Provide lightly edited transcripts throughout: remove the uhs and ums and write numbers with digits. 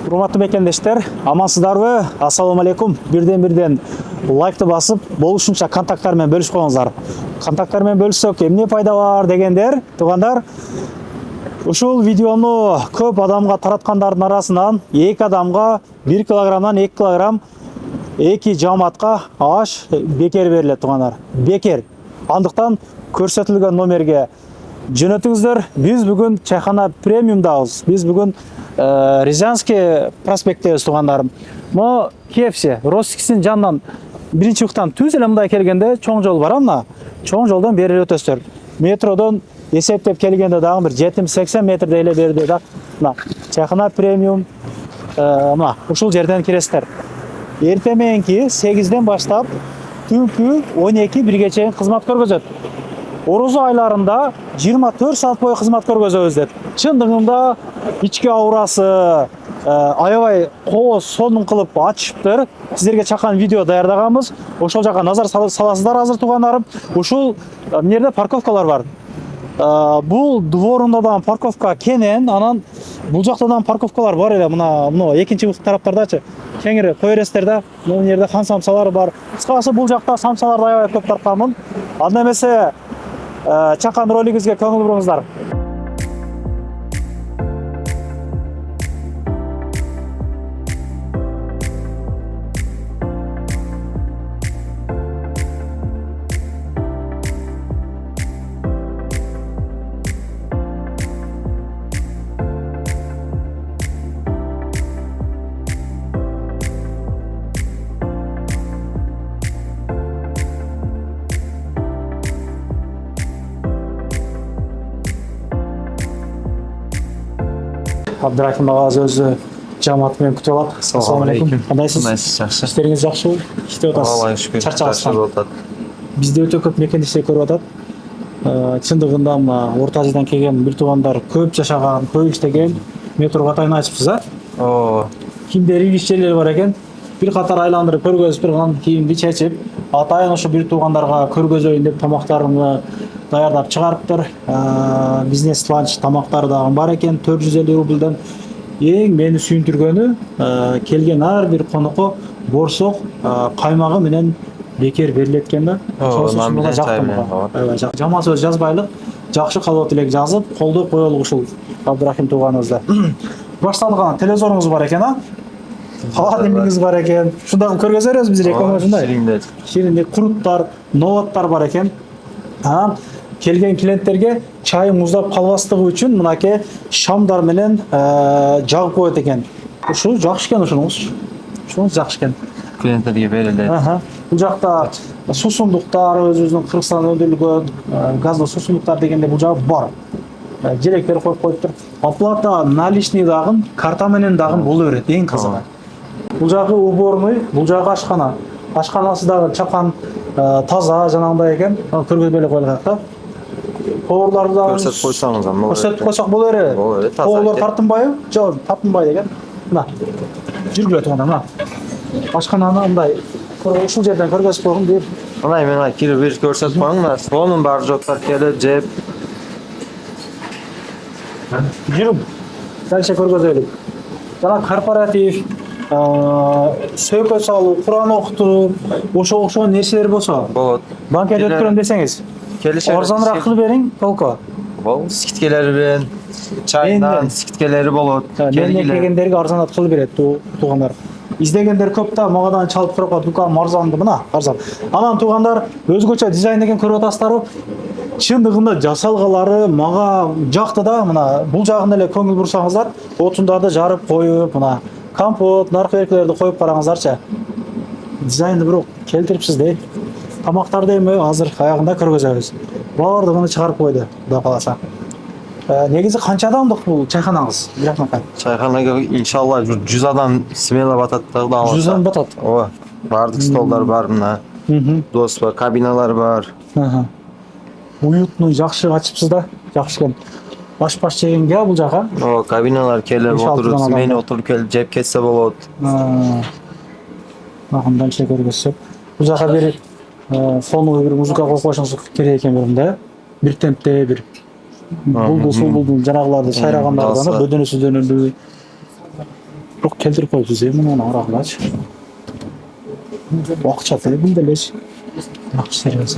Урматтуу мекендештер, амансыздарбы? Ассаламу алейкум. Бирден лайкты басып, болушунча контакттар менен бөлүшүп коюңуздар. Контакттар менен бөлүшсөк эмне пайда бар дегендер, туугандар. Ушул видеону көп адамга тараткандардын арасынан 2 адамга 1 килограммдан 2 килограмм 2 жамаатка аш бекер берилет, туугандар. Бекер. Андыктан көрсөтүлгөн номерге жөнөтүңүздөр. Биз бүгүн чайхана премиумдабыз. Биз бүгүн Рязанский проспекттебиз, туугандарым. Мо KFC, Ростиксин жанынан биринчи уктан түз эле мындай келгенде чоң жол бар, мына чоң жолдон бери өтөсүздөр. Метродон эсептеп келгенде дагы бир 70-80 метрдей эле берди да. Мына чайхана премиум мына ушул жерден киресиздер. Эртең мененки 8ден баштап түнкү 12-1ге чейин кызмат көргөзөт. Орозо айларында 24 саат бою кызмат көргөзөбүз деп. Чындыгында ички аурасы аябай кооз сонун кылып ачышыптыр. Сиздерге чакан видео даярдаганбыз. Ошол жака назар саласыздар азыр, туугандарым. Ушул жерде парковкалар бар. Бул дворунда да парковка кенен, анан бул жакта да парковкалар бар эле. Мына экинчи тараптардачы кеңири кое бересиздер да. Мына жерде хан самсалары бар. Кыскасы бул жакта самсаларды аябай көп тартканмын. Анда эмесе чакан ролигибизге көңүл буруңуздар. Абдрахим агабыз өзү жамаат менен күтүп алат. Ассаламу алейкум. Кандайсыз? Жакшы. Иштериңиз жакшыбы? Иштеп атасыз? Чарчабызбы? Бизде өтө көп мекендештер көрүп атат. Чындыгында мына Орто Азиядан келген бир туугандар көп жашаган, көп иштеген метрого атайын ачыпсыз, а? Кимдер ишчилер бар экен. Бир катар айландырып көргөзүп турган кийимди чечип, атайын ошо бир туугандарга көргөзөйүн деп тамактарымды даярдап чыгарыптыр. Бизнес ланч тамактары дагы бар экен, 450 рубльдан. Эң мени сүйүндүргөнү, келген ар бир конокко борсок каймагы менен бекер берилет экен да. Ошону жактым. Жамаат жазбайлык, жакшы калып элек жазып, колдоо коелук ушул Абдрахим тууганыбызда. Башталган телевизорубуз бар экен, а? Холодильнигиз бар экен. Шундагы көргөзө беребиз биз экен ушундай. Шириндик, куруттар, ноуаттар бар экен. Анан келген клиенттерге чай муздап калбастыгы үчүн мынакей шамдар менен жагып коет экен. Ушул жакшы экен, ушунуңуз. Ушунуз жакшы экен. Клиенттерге берилет. Бул жакта суусундуктар, өзүбүздүн Кыргызстанда өндүрүлгөн газдуу суусундуктар дегенде бул жагы бар. Желектер коюп коюптур. Оплата наличный дагы, карта менен дагы боло берет, эң кызыгы. Бул жагы уборный, бул жагы ашкана. Ашканасы дагы чакан таза жанагындай экен. Көргөзүп эле коелук да. Поварларды дагы Көрсөтүп койсоңуз да болот. Көрсөтүп койсок боло берет. Боло берет. Поварлар тартынбайбы? Жок, тартынбай деген. Мына. Жүргүлө турганда мына. Ашкананы мындай ушул жерден көргөзүп койгум деп. Мына кирип бир көрсөтүп коюңдар. Сонун бар жоктор келип жеп. Жүрүм. Дальше көргөзөлүк. Жана корпоратив, сөйкө салуу, Куран окутуу, ошого окшогон нерселер болсо Болот. банкет өткөрөм десеңиз, арзаныраак кылып бериң, толко. Болот. Скидкелери менен чайдан скидкелери болот. Менин келгендерге арзанат кылып берет туугандар. Издегендер көп да, магадан чалып туруп дукан арзанды, мына, арзан. Анан туугандар өзгөчө дизайн деген көрүп атасыздарбы? Чындыгында жасалгалары мага жакты да, мына бул жагына эле көңүл бурсаңыздар, отундарды жарып коюп, мына компот, наркы-беркелерди коюп караңыздарчы. Дизайнды бирок келтирипсиз дейт. Тамактарды эми азыр аягында көргөзөбүз. Баардыгын чыгарып койду, Кудай кааласа. Негизи канча адамдык бул чайханаңыз? Чайханага иншалла 100 адам смело батат да. 100 адам батат. Ооба. Бардык столдар бар мына. Дос бар, кабиналар бар. Уютный, жакшы ачыпсыз да, жакшы экен. Баш жегенге бул жака. Кабиналар келип отуруп, мени отуруп келип жеп кетсе болот. Мындан чек көргөзсөк. Бул жака бир фоновый бир музыка коюп койсоңуз керек экен биринде. Бир темпте бир булбул жанагыларды сайрагандардан бөдөнө бирок келтирип коебуз мунун аракылачы. Акча бул делеч. Акча беребиз.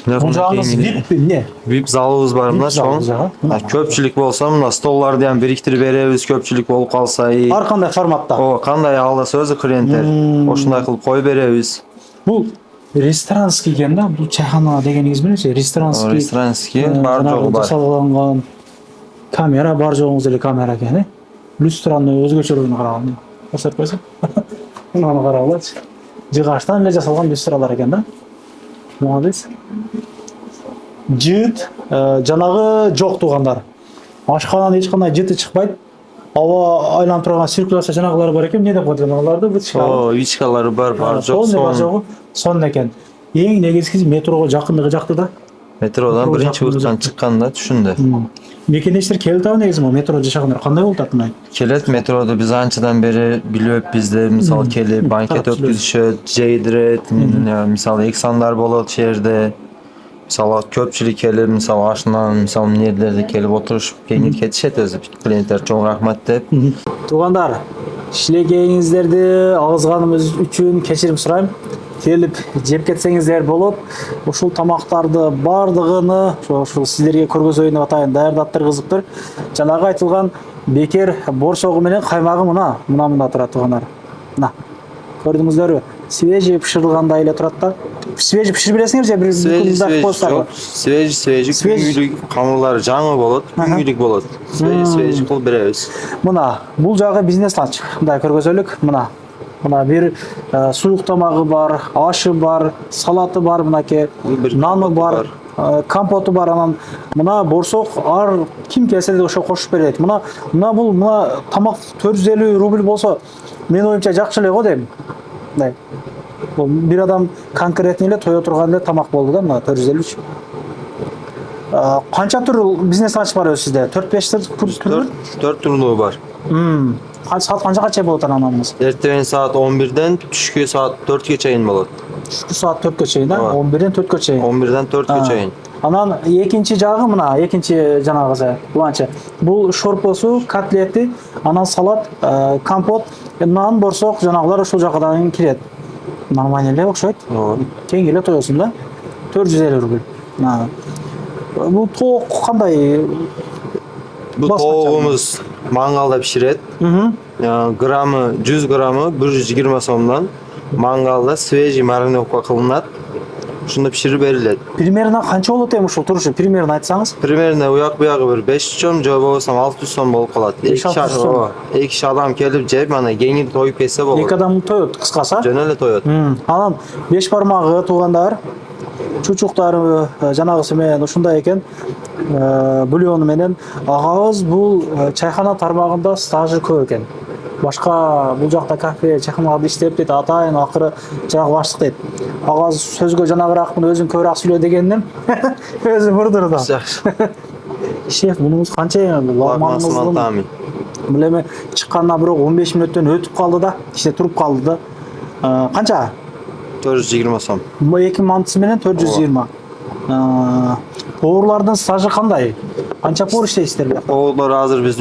Бул жагыңыз VIP эмне? VIP залыбыз бар мына чоң. Көпчүлүк болсо мына столларды ham бириктирип беребиз, көпчүлүк болуп калса. Ар кандай форматта? О, кандай алдаса өзү клиенттер. Ошундай кылып коюп беребиз. Бул ресторанский экен да, бул чайхана дегениңиз мененчи, ресторанский. Ресторанский бар жогу бар. Жасалган камера бар жогуңуз эле камера экен, люстраны өзгөчөлүгүнө караганда. Көрсөтүп койсоң. Муну карагылачы. Жыгачтан эле жасалган люстралар экен да. Молодец. Жыт жанагы жок туугандар. Ашканан эч кандай жыты чыкпайт. Аба айланып турган циркуляция жанагылары бар экен. Эмне деп коет аларды? О, вичкалары бар жок. Сон экен. Эң негизгиси метрого жакындыгы жакты да. Метродан биринчи уртан чыкканда түшүндү. Мекендештер келип атабы негизи метро жашагандар кандай болуп атат мына? Келет метроду биз анчадан бери билип бизде мисалы келип банкет өткүзүшөт, жейдирет, мисалы экзамдар болот жерде. Мисалы көпчүлүк келип, мисалы ашынан, мисалы эмнелерде келип отурушуп кеңип кетишет өзү. Клиенттер чоң рахмат деп. Туугандар, иштегениңиздерди алгызганымыз үчүн кечирим сурайм. Келип жеп кетсеңиздер болот. Ушул тамактарды бардыгыны ошол сиздерге көргөзөйүн деп атайын даярдаттыргызыптыр. Жанагы айтылган бекер борсогу менен каймагы мына турат туугандар. Мына. Көрдүңүздөрбү? Свежий пиширилгандай эле турат да. Свежий пиширип бересиңер же бир күндүк постарбы? Свежий күнгүлүк камырлары жаңы болот, күнгүлүк болот. Свежий кылып беребиз. Мына, бул жагы бизнес ланч. Мындай көргөзөлүк, мына бир суук тамагы бар, ашы бар, салаты бар, мынакей, наны бар, компоту бар, анан мына борсок ар ким келсе де ошо кошуп берет. Мына тамак 450 рубль болсо, мен оюмча жакшы эле го дейм. Мындай. Бул бир адам конкретный эле тое турган эле тамак болду да, мына 450. Канча түр бизнес ланч бар сизде? 4-5 түр? 4 түрлүү бар. Saat kança kaç yapı otan anamız? Erteven saat 11'den düşkü saat 4'e çayın bolot. Düşkü saat 4'e çayın da, 11'den 4'e çayın. 11'den 4'e çayın. Anan ikinci jagı mına, ikinci janagısı, bulançı. Bu şorposu, katleti, anan salat, kompot, nan borsok janagılar uşul jagadan kiret. Normalde okşayt. Keyin gele toyuyorsun da. 450 ruble. Bu toğuk kanday? Bu toğumuz mangalda pişiret. Gramı 100 gramı 120 somdan mangalda свежий marinovka kılınat. Şunda pişirip verilet. Примерно kança болот эми ушул турuşu? Примерно айтсаңыз? Примерно уяк буягы bir 500 сом, же болбосо 600 сом болуп калат. Эки киши адам келип жеп, ана кеңири тоюп кетсе болот. Эки адам тоет, кыскасы. Жөн эле тоет. Анан 5 бармагы туугандар, чучуктары жанагысы менен ушундай экен. Бульону менен агабыз бул чайхана тармагында стажы көп экен. Башка бул жакта кафе, чайханаларда иштеп дейт, атайын акыры жагылаштык дейт. Агабыз сөзгө жанагыракмын, өзүң көбүрөөк сүйлө дегенден өзү бурдурду. Шеф, мунуңуз канча маңызды? Бул эми чыкканына бирок 15 мүнөттөн өтүп калды да, иште туруп калды да. Канча? 420 сом. Бул 2 мантысы менен 420. Поварлардын стажы кандай? Канча повар иштейсиздер бу? Поварлар азыр биз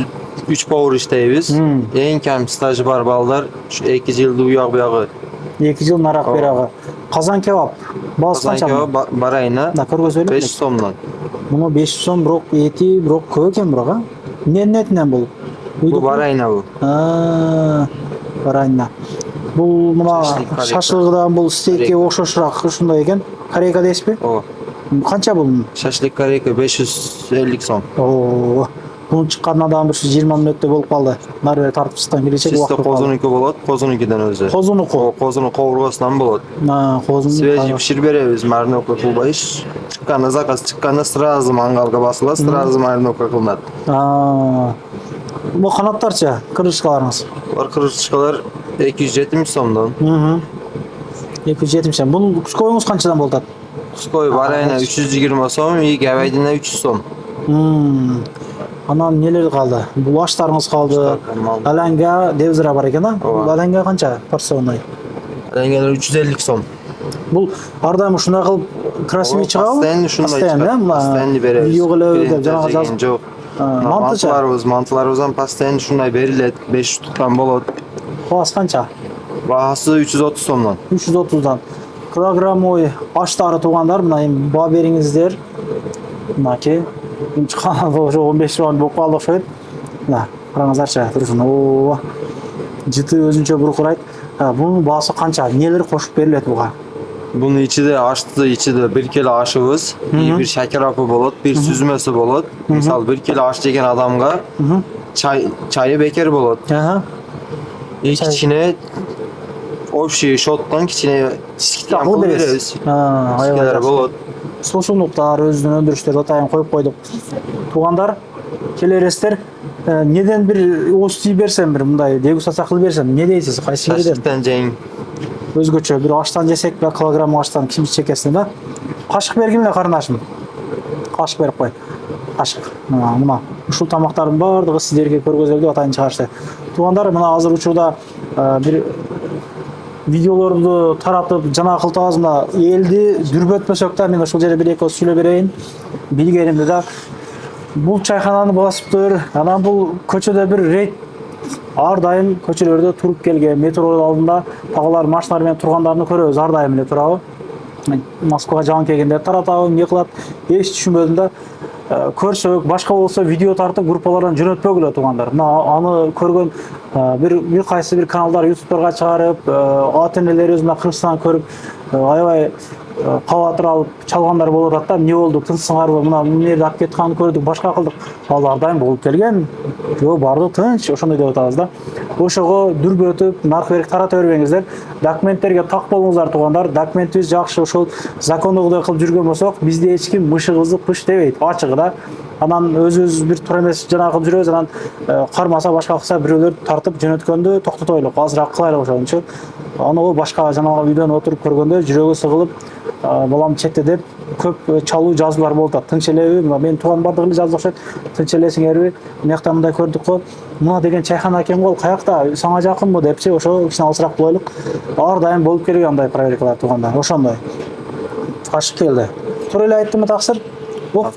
3 повар иштейбиз. Эң кем стажы бар балдар 2 жылды уяк буягы. 2 жыл нарак берагы. Казан кебап. Басы канча? Казан кебап барайына 500 сомдон. Муну 500 сом бирок эти бирок көп экен бирок, а? Эмненин этинен бул? Бул барайына бул. Барайына. Бул мына шашлыгыдан бул стейкке окшошураак ушундай экен. Корейка дейсизби? Ооба. Канча бул? Шашлык корейка 550 сом. Бунун чыкканына дагы 120 мүнөттө болуп калды. Нары бери тартып чыккан келечек убакыт. Козунуку болот, козунукудан өзү. Козунуку. Козунук кабыргасынан болот. Козунук. Свежий пиширип беребиз, мариновка кылбай. Чыкканда заказ чыкканда сразу мангалга басылат, сразу мариновка кылынат. Бул канаттарчы, крышкаларыңыз? Бар крышкалар 270 сомдон. 270 сом. Бунун кускоюңуз канчадан болот? Куской барайына 320 сом, и гавайдина 300 сом. Анан нелер калды? Бул аштарыңыз калды. Аланга девзира бар экен, а? Бул аланга канча порционный? Алангалар 350 сом. Бул ар дайым ушундай кылып красивый чыгабы? Постоянно ушундай чыгат. Постоянно беребиз. Йогылы деп жанагы жазып. Мантыларыбыздан постоянно ушундай берилет. 500 туктан болот. Баасы канча? Баасы 330 сомдон. 330'dan. Kilogrammoy aştары туғандар, мына эми баа бериңиздер. Мынаки чыккан ошо 15 жыл болуп калды окшойт. Мына караңыздарчы, турушун. Оо. Жыты өзүнчө буркурайт. Бунун баасы канча? Нелер кошуп берилет буга? Bunun içinde açtı, içinde 1 kilo aşımız, bir şeker hapı bolot, bir süzmesi bolot. Misal 1 kilo aş çeken adamga çayı beker bolot. Aha. İlk içine o şeyi şottan içine skit yapıp veririz. Skitler bolot. Сусундуктар, өзүнүн өндүрүштөрү атайын коюп койдук. Туугандар, келересиздер, неден бир ооз тийип берсем, бир мындай дегустация кылып берсем, эмне дейсиз? Кайсы жерден? Şaşlıktan ceyin. Өзгөчө бир аштан жесек бе, килограмм аштан ким чекесин да? Кашык бергин эле карындашым. Кашык берип кой. Кашык. Мына ушул тамактардын баардыгы сиздерге көргөзөлдү атайын чыгарышты. Туугандар, мына азыр учурда бир видеолорду таратып, жана кылтабыз мына элди дүрбөтпөсөк да, мен ушул жерде бир эки ооз сүйлөп берейин. Билгенимди да. Бул чайхананы басыптыр. Анан бул көчөдө бир рейд ар дайым көчөлөрдө туруп келген, метро алдында тагылар машиналар менен тургандарын көрөбүз, ар дайым эле турабы. Москвага жагын келгенде таратабы, эмне кылат, эч түшүнбөдүм да. Көрсөк, башка болсо видео тартып группалардан жөнөтпөгүлө туугандар. Мына аны көргөн бир кайсы бир каналдар ютубтарга чыгарып, ата-энелер өзүнө Кыргызстандан көрүп, аябай кабатыр алып чалгандар болуп атат да. Эмне болду, тынчсыңарбы? Мына эмнеди алып кетканын көрдүк, башка кылдык. Ал ар дайым болуп келген. Жо барды тынч, ошондой деп атабыз да. Ошого дүрбөтүп, наркы берик тарата бербеңиздер. Документтерге так болуңуздар туугандар. Документибиз жакшы, ошол закондогудай кылып жүргөн болсок, бизде эч ким мышыгызды пыш дебейт, ачыгы да. Анан өзүбүз бир туура эмес жанагы кылып жүрөбүз, анан кармаса башка кылса бирөөлөр тартып жөнөткөндө токтотойлук, азыраак кылайлык ошончу. Аны башка жанагы үйдөн отуруп көргөндө жүрөгү сыгылып, балам четте деп көп чалуу жазуулар болуп атат. Тынч элеби? Мен тууган бардыгы эле жазды окшойт. Тынч элесиңерби? Мынакта мындай көрдүк го. Мына деген чайхана экен го, каякта? Сага жакынбы депчи, ошо кичине алысыраак койлук. Ар дайым болуп келген андай проверкалар туугандар. Ошондой. Кашык келди. Туура эле айттымбы таксыр?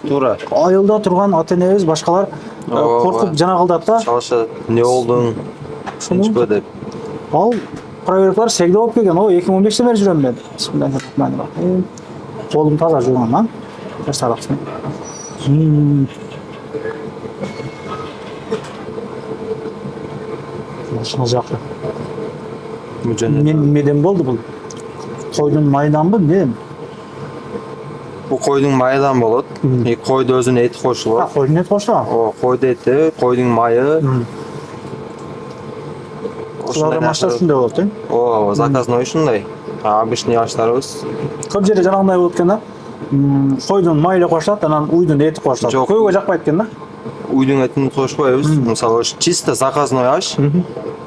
Тура. Айылда турган ата-энебиз башкалар коркуп жана кылдат да. Çalışa ne oldun? Тынчпы деп. Ал проверкалар сегде болуп келген. О, 2015-те бери жүрөм мен. Бисмиллахиррахманиррахим. Колум таза жууганман. Бир саракчы. Машина жакты. Меден болду бул? Койдун майданбы, эмне? Bu koydun maydan bolot. Koydu özüne et koşulur. Койдун эти кошулат. O koydu eti, koydun mayı. Килограммашта ушундай болот, э? O заказной ушундай. Обычный аштарыбыз. Көп жерде жанагындай болот экен да. Койдун майы кошулат, анан уйдун эти кошулат. Жок. Көйгө жакпайт экен да. Уйдун этин кошпойбуз. Мисалы чисто заказной аш.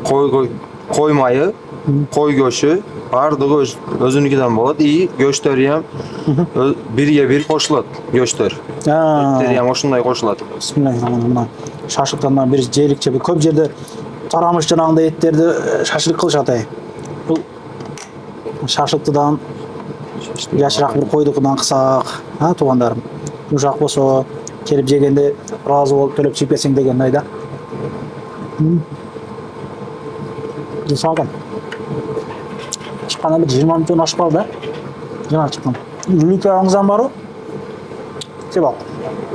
Koy mayı, koy göçü, bardыгы өзүнүкүдөн болот. И göçтөрү hem birге bir koşulат. Göçtөр. Еттери hem ошондой koşulат. Бисмиллахиррахманиррахим. Шашлыктан бир жээликче көп жерде тарамыш жанагындай эттерди шашлык кылышат ай. Бул шашлыктыдан жашыраак бир койдукудан кысак, туугандарым. Ушак болсо келип жегенде ыраазы болуп төлөп чыгып кетсең деген айда. Салган. Чыккан бир 20 мүнөттөн ашып калды, жана чыккан. Үлүкөңүздан барбы? Себап.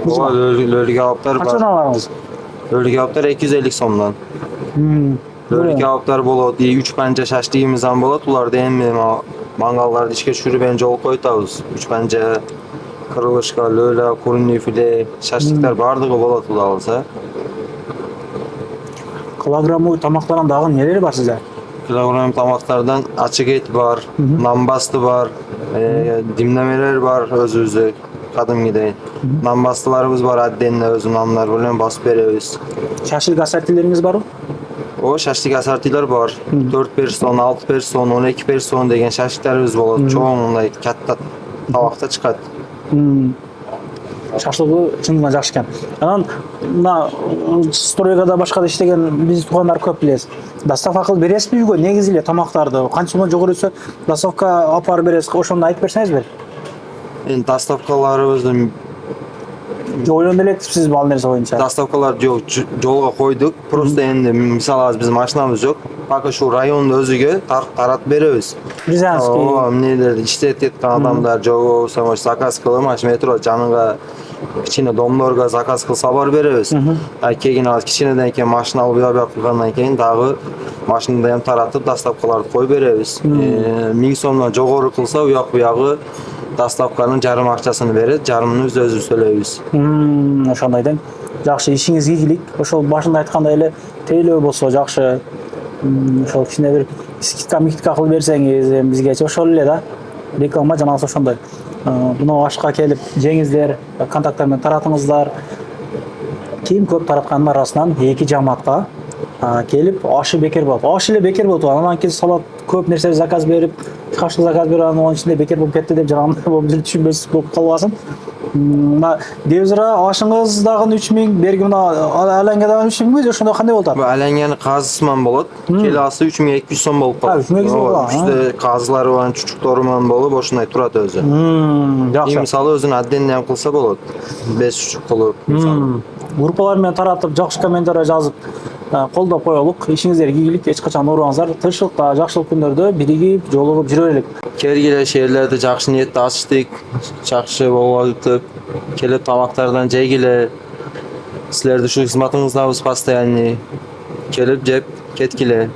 Lörlü kebaplar Kaç var. alарыңыз? Lörlü kebaplar 250 somdan. Lörlü kebaplar bolot, 3 pence şaşlığımızdan bolot. Ular deyim mangallarda işke çürü bence ol koytabız. 3 pence kırılışka, löle, kurunlu file, şaşlıklar bardığı bolot ulalsa. Kilogrammoy тамактардан дагы нелери бар сизде? Kilogram tamaklardan açık et var, nambastı var, dimlemeler var özü kadım gideyim. Nambastılarımız var, addenle özü namlar bilen basıp veriyoruz. Şaşlık asartileriniz barбы? O şaşlık asartiler var. 4 person, 6 person, 12 person degen şaşlıklarımız var. Çoğunluğunda katta tabakta çıkat. Шашлыгы чынына жакшы экен. Анан мына стройкада башка да иштеген биз туугандар көп билебиз. Доставка кылып бересизби үйгө негизи эле тамактарды? Канча жогору өсө доставка алып барып бересиз? Ошондо айтып берсеңиз бир. Dostavkalarımızın ойлонуп электипсизби ал нерсе боюнча? Доставкалар жок, жолго койдук. Просто эми мисалы азыр биздин машинабыз жок. Пока ушул райондун өзүгө таратып беребиз. Рязанский. Ооба, эмнелерди иштетип аткан адамдар жок болсо заказ кылып, аш метро жаныга кичине домдорго заказ кылса барып беребиз. Кийин ал кичинеден кийин машина алып уябак кылгандан кийин дагы машинада эм таратып доставкаларды коюп беребиз. 1000 сомдон жогору кылса уяк буягы доставканын жарым акчасын берет, жарымын өзүбүз төлөйбүз. Ошондой дең. Жакшы, ишиңиз ийгилик. Ошол башында айткандай эле тейлөө болсо жакшы. Ошол кичине бир скидка кылып берсеңиз бизгечи ошол эле да. Реклама жанагысы ошондой. Мына ашка келип жеңиздер, контакттар менен таратыңыздар. Ким көп тараткандын арасынан эки жамаатка келип ашы бекер болот. Аш эле бекер болот. Анан кийин салат көп нерсе заказ берип, кашык заказ берип, анын ичинде бекер болуп кетти деп жанагындай болуп түшүнбөс болуп калбасын. Мына Девзира ашыңыз дагы 3000, берги мына алаңга дагы 3000 же ошондой кандай болот? Бу алаңганын казысынан болот. Келасы 3200 сом болуп калат. 3200 болот. Бизде казылары бар, чучуктары менен болуп, ошондой турат өзү. Жакшы. Мисалы өзүнүн отдельный кылса болот. 5 чучук кылып, мисалы. Группалар менен таратып, жакшы комментарий жазып, колдоп коелук. Ишиңиздерге ийгилик, эч качан оорубаңыздар. Тынччылыкта, жакшылык күндөрдө биригип, жолугуп жүрө берелик. Кергиле шеерлерди жакшы ниетте ачтык, жакшы болуп келип тамактардан жегиле. Силерди ушу кызматыңыздабыз постоянный. Келип жеп кеткиле.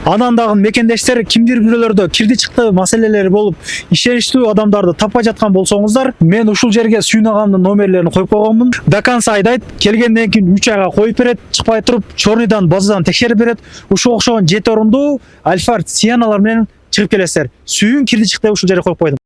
Анан дагы мекендештер кимдир бирөөлөрдө кирди чыкты маселелери болуп, ишеничтүү адамдарды таппай жаткан болсоңуздар, мен ушул жерге Сүйүн агамдын номерлерин коюп койгонмун. До конца айдайт, келгенден кийин 3 айга коюп берет, чыкпай туруп, чорныйдан базадан текшерип берет. Ушул окшогон 7 орундуу Альфард Сианалар менен чыгып келесиздер. Сүйүн кирди чыкты ушул жерге коюп койдум.